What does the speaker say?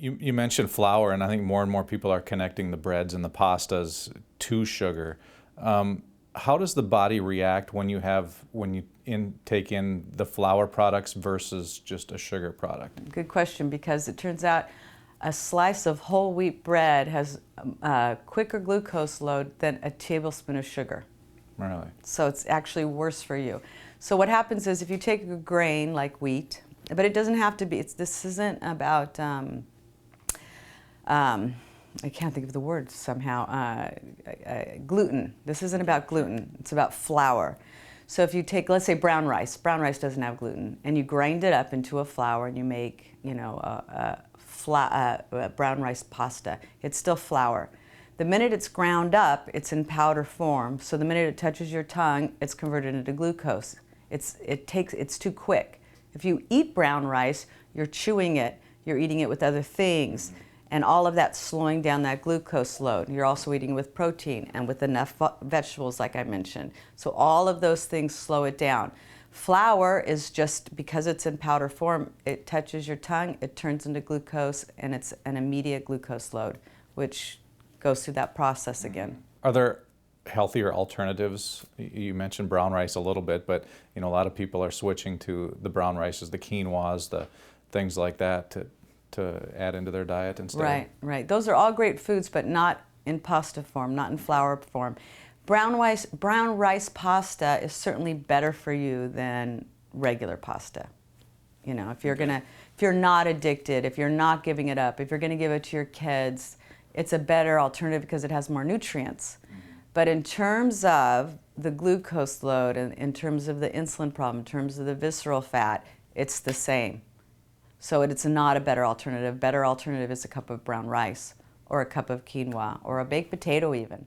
You mentioned flour, and I think more and more people are connecting the breads and the pastas to sugar. How does the body react when you take in the flour products versus just a sugar product? Good question, because it turns out a slice of whole wheat bread has a quicker glucose load than a tablespoon of sugar. Really? So it's actually worse for you. So what happens is if you take a grain like wheat, but it doesn't have to be, this isn't about, I can't think of the word somehow, gluten. This isn't about gluten, it's about flour. So if you take, let's say brown rice doesn't have gluten, and you grind it up into a flour and you make, a brown rice pasta, it's still flour. The minute it's ground up, it's in powder form, so the minute it touches your tongue, it's converted into glucose. It's too quick. If you eat brown rice, you're chewing it, you're eating it with other things, and all of that's slowing down that glucose load. You're also eating it with protein and with enough vegetables, like I mentioned. So all of those things slow it down. Flour is just, because it's in powder form, it touches your tongue, it turns into glucose, and it's an immediate glucose load, which goes through that process again. Are there healthier alternatives? You mentioned brown rice a little bit, but a lot of people are switching to the brown rices, the quinoas, the things like that to add into their diet instead. Right. Those are all great foods, but not in pasta form, not in flour form. Brown rice pasta is certainly better for you than regular pasta. If you're not addicted, if you're not giving it up, if you're going to give it to your kids, it's a better alternative because it has more nutrients. But in terms of the glucose load, and in terms of the insulin problem, in terms of the visceral fat, it's the same. So it's not a better alternative. Better alternative is a cup of brown rice, or a cup of quinoa, or a baked potato even.